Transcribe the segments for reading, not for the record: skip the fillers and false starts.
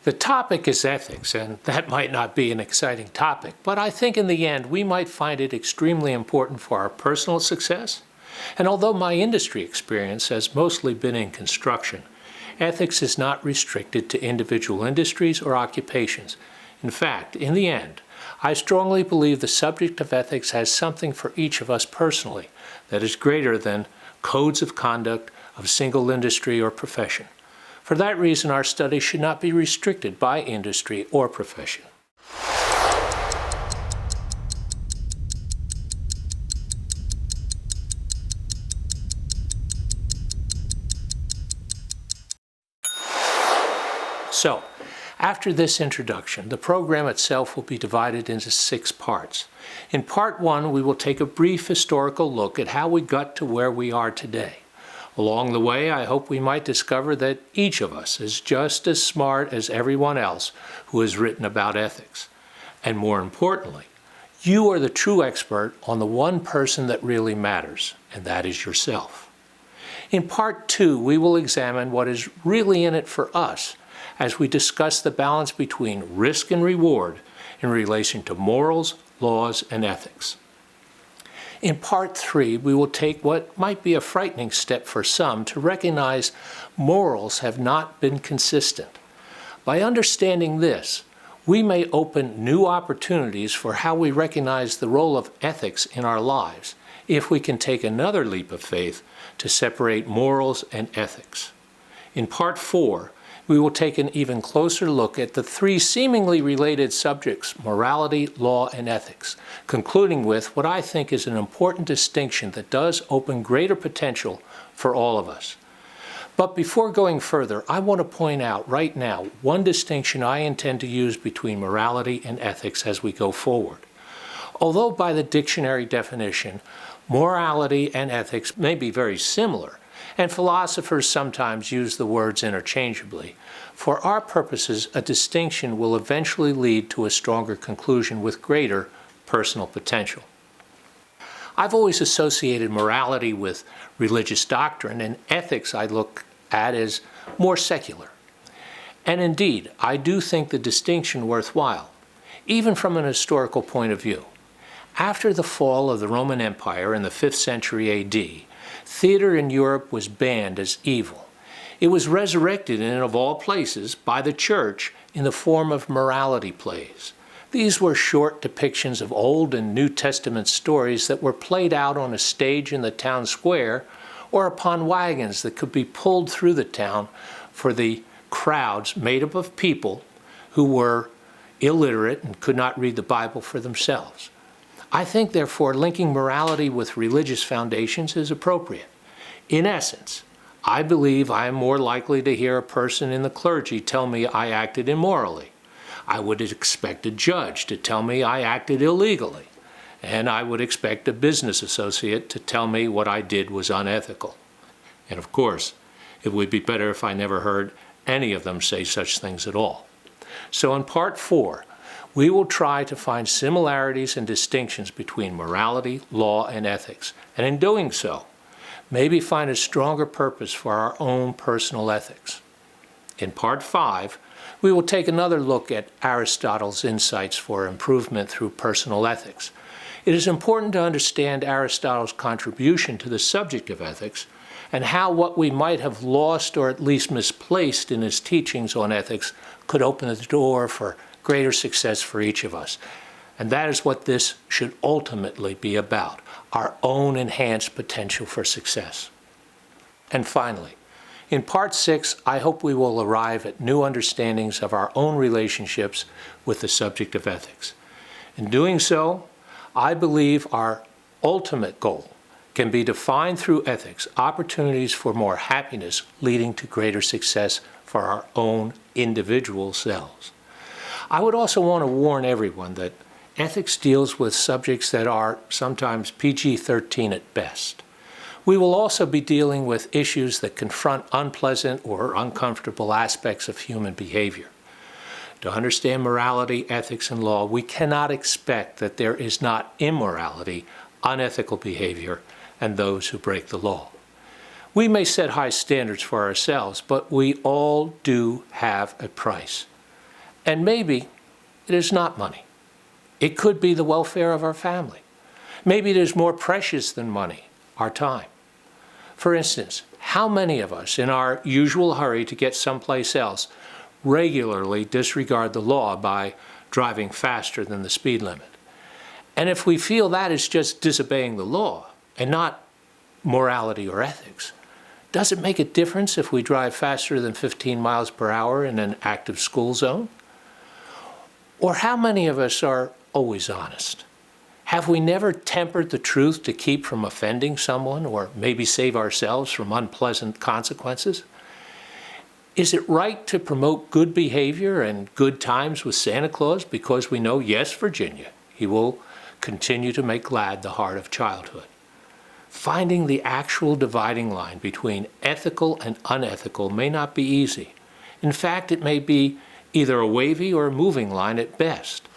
The topic is ethics, and that might not be an exciting topic, but I think in the end we might find it extremely important for our personal success. And although my industry experience has mostly been in construction, ethics is not restricted to individual industries or occupations. In fact, in the end, I strongly believe the subject of ethics has something for each of us personally that is greater than codes of conduct of single industry or profession. For that reason, our study should not be restricted by industry or profession. So, after this introduction, the program itself will be divided into 6 parts. In Part 1, we will take a brief historical look at how we got to where we are today. Along the way, I hope we might discover that each of us is just as smart as everyone else who has written about ethics. And more importantly, you are the true expert on the one person that really matters, and that is yourself. In Part 2, we will examine what is really in it for us as we discuss the balance between risk and reward in relation to morals, laws, and ethics. In Part 3, we will take what might be a frightening step for some to recognize morals have not been consistent. By understanding this, we may open new opportunities for how we recognize the role of ethics in our lives if we can take another leap of faith to separate morals and ethics. In Part 4, we will take an even closer look at the 3 seemingly related subjects, morality, law, and ethics, concluding with what I think is an important distinction that does open greater potential for all of us. But before going further, I want to point out right now one distinction I intend to use between morality and ethics as we go forward. Although by the dictionary definition, morality and ethics may be very similar, and philosophers sometimes use the words interchangeably, for our purposes, a distinction will eventually lead to a stronger conclusion with greater personal potential. I've always associated morality with religious doctrine, and ethics I look at as more secular. And indeed, I do think the distinction worthwhile, even from an historical point of view. After the fall of the Roman Empire in the 5th century A.D., theater in Europe was banned as evil. It was resurrected, and of all places, by the church in the form of morality plays. These were short depictions of Old and New Testament stories that were played out on a stage in the town square or upon wagons that could be pulled through the town for the crowds made up of people who were illiterate and could not read the Bible for themselves. I think, therefore, linking morality with religious foundations is appropriate. In essence, I believe I am more likely to hear a person in the clergy tell me I acted immorally. I would expect a judge to tell me I acted illegally. And I would expect a business associate to tell me what I did was unethical. And of course, it would be better if I never heard any of them say such things at all. So in Part 4, we will try to find similarities and distinctions between morality, law, and ethics, and in doing so, maybe find a stronger purpose for our own personal ethics. In Part 5, we will take another look at Aristotle's insights for improvement through personal ethics. It is important to understand Aristotle's contribution to the subject of ethics and how what we might have lost or at least misplaced in his teachings on ethics could open the door for greater success for each of us. And that is what this should ultimately be about, our own enhanced potential for success. And finally, in Part 6, I hope we will arrive at new understandings of our own relationships with the subject of ethics. In doing so, I believe our ultimate goal can be to find through ethics opportunities for more happiness leading to greater success for our own individual selves. I would also want to warn everyone that ethics deals with subjects that are sometimes PG-13 at best. We will also be dealing with issues that confront unpleasant or uncomfortable aspects of human behavior. To understand morality, ethics, and law, we cannot expect that there is not immorality, unethical behavior, and those who break the law. We may set high standards for ourselves, but we all do have a price. And maybe it is not money. It could be the welfare of our family. Maybe it is more precious than money, our time. For instance, how many of us, in our usual hurry to get someplace else, regularly disregard the law by driving faster than the speed limit? And if we feel that is just disobeying the law and not morality or ethics, does it make a difference if we drive faster than 15 miles per hour in an active school zone? Or how many of us are always honest? Have we never tempered the truth to keep from offending someone or maybe save ourselves from unpleasant consequences? Is it right to promote good behavior and good times with Santa Claus because we know, yes, Virginia, he will continue to make glad the heart of childhood? Finding the actual dividing line between ethical and unethical may not be easy. In fact, it may be either a wavy or a moving line at best.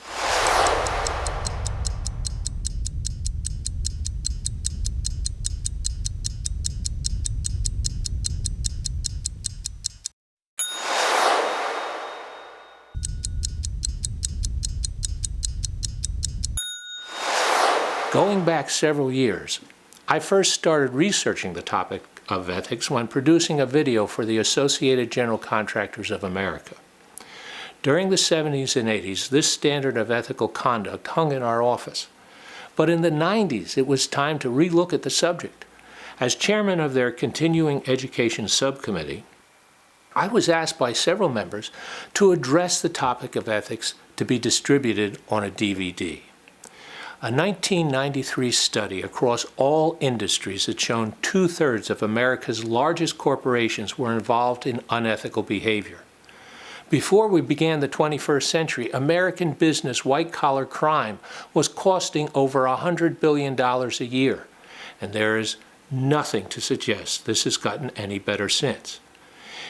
Going back several years, I first started researching the topic of ethics when producing a video for the Associated General Contractors of America. During the 70s and 80s, this standard of ethical conduct hung in our office. But in the 90s, it was time to relook at the subject. As chairman of their continuing education subcommittee, I was asked by several members to address the topic of ethics to be distributed on a DVD. A 1993 study across all industries had shown 2/3 of America's largest corporations were involved in unethical behavior. Before we began the 21st century, American business white-collar crime was costing over $100 billion a year, and there is nothing to suggest this has gotten any better since.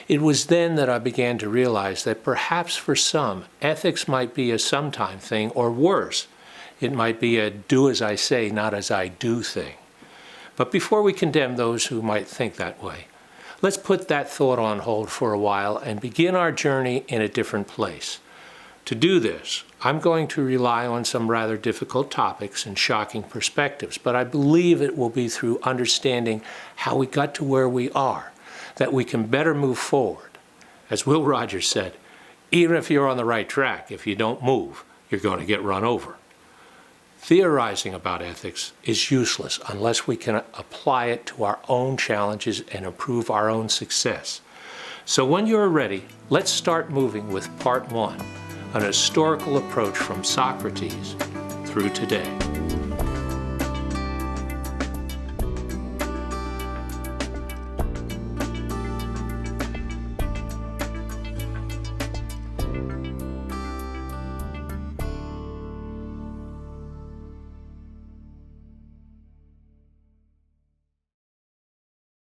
It was then that I began to realize that perhaps for some, ethics might be a sometime thing, or worse, it might be a do as I say, not as I do thing. But before we condemn those who might think that way, let's put that thought on hold for a while and begin our journey in a different place. To do this, I'm going to rely on some rather difficult topics and shocking perspectives, but I believe it will be through understanding how we got to where we are that we can better move forward. As Will Rogers said, even if you're on the right track, if you don't move, you're going to get run over. Theorizing about ethics is useless unless we can apply it to our own challenges and improve our own success. So when you're ready, let's start moving with Part 1, an historical approach from Socrates through today.